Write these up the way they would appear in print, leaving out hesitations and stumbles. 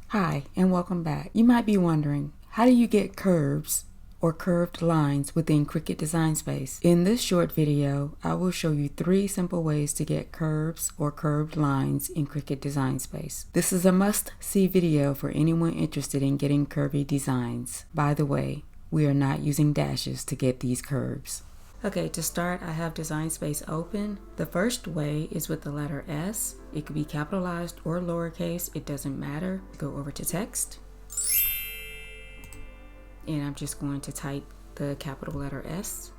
Hi, and welcome back. You might be wondering, how do you get curves or curved lines within Cricut Design Space? In this short video, I will show you 3 simple ways to get curves or curved lines in Cricut Design Space. This is a must-see video for anyone interested in getting curvy designs. By the way, we are not using dashes to get these curves. Okay, to start, I have Design Space open. The first way is with the letter S. It could be capitalized or lowercase, it doesn't matter. Go over to text. And I'm just going to type the capital letter S.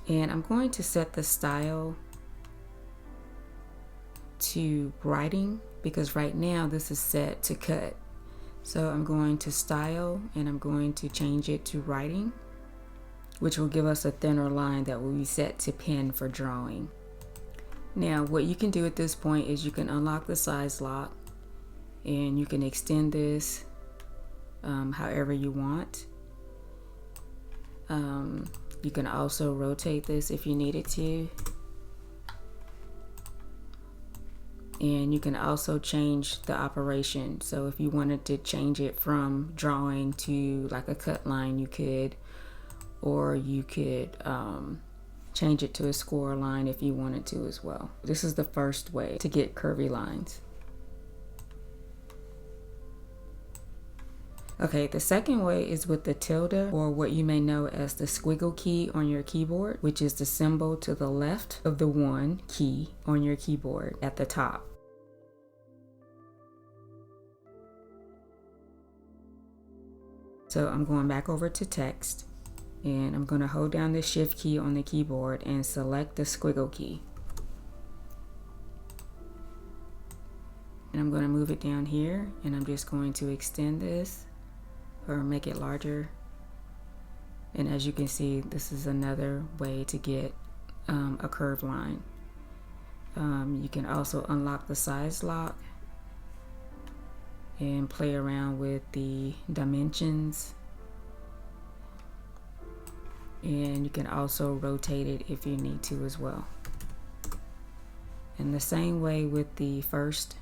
And I'm going to set the style to writing because right now this is set to cut. So I'm going to style and I'm going to change it to writing, which will give us a thinner line that will be set to pen for drawing. Now what you can do at this point is you can unlock the size lock and you can extend this however you want. You can also rotate this if you needed to. And you can also change the operation. So if you wanted to change it from drawing to like a cut line, you could. Or you could change it to a score line if you wanted to as well. This is the first way to get curvy lines. Okay, the second way is with the tilde, or what you may know as the squiggle key on your keyboard, which is the symbol to the left of the 1 key on your keyboard at the top. So I'm going back over to text. And I'm going to hold down the shift key on the keyboard and select the squiggle key. And I'm going to move it down here and I'm just going to extend this or make it larger. And as you can see, this is another way to get a curved line. You can also unlock the size lock and play around with the dimensions. And you can also rotate it if you need to as well. And the same way with the first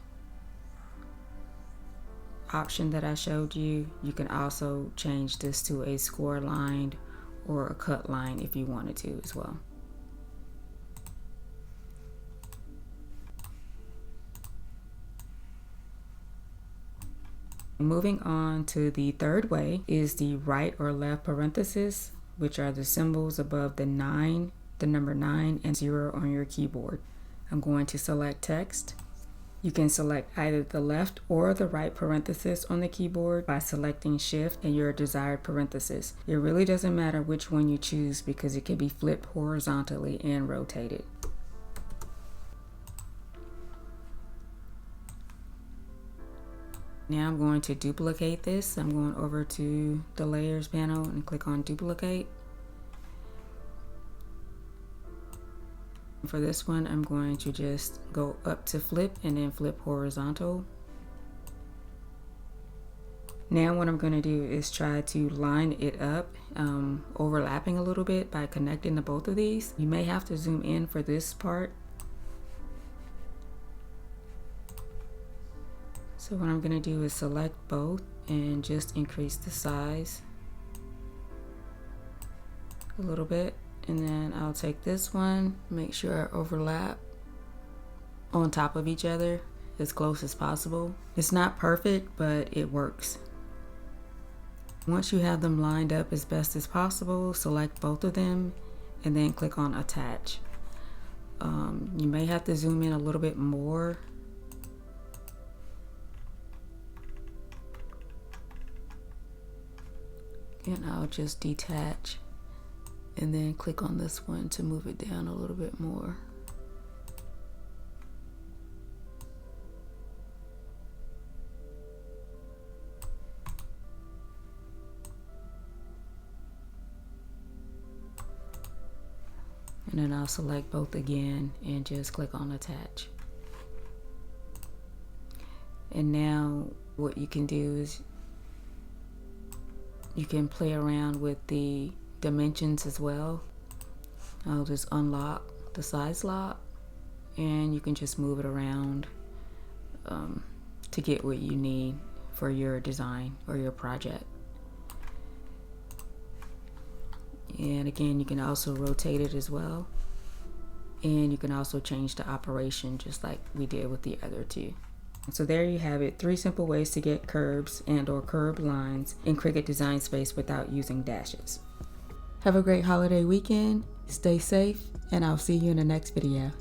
option that I showed you, you can also change this to a score line or a cut line if you wanted to as well. Moving on to the third way is the right or left parenthesis, which are the symbols above the number 9 and 0 on your keyboard. I'm going to select text. You can select either the left or the right parenthesis on the keyboard by selecting shift and your desired parenthesis. It really doesn't matter which one you choose because it can be flipped horizontally and rotated. Now I'm going to duplicate this. I'm going over to the layers panel and click on duplicate. For this one, I'm going to just go up to flip and then flip horizontal. Now what I'm going to do is try to line it up, overlapping a little bit by connecting the both of these. You may have to zoom in for this part. So what I'm going to do is select both and just increase the size a little bit. And then I'll take this one, make sure I overlap on top of each other as close as possible. It's not perfect, but it works. Once you have them lined up as best as possible, select both of them and then click on attach. You may have to zoom in a little bit more. And I'll just detach and then click on this one to move it down a little bit more. And then I'll select both again and just click on attach. And now what you can do is you can play around with the dimensions as well. I'll just unlock the size lock, and you can just move it around to get what you need for your design or your project. And again, you can also rotate it as well, and you can also change the operation just like we did with the other two. So there you have it, 3 simple ways to get curves and or curved lines in Cricut Design Space without using dashes. Have a great holiday weekend, stay safe, and I'll see you in the next video.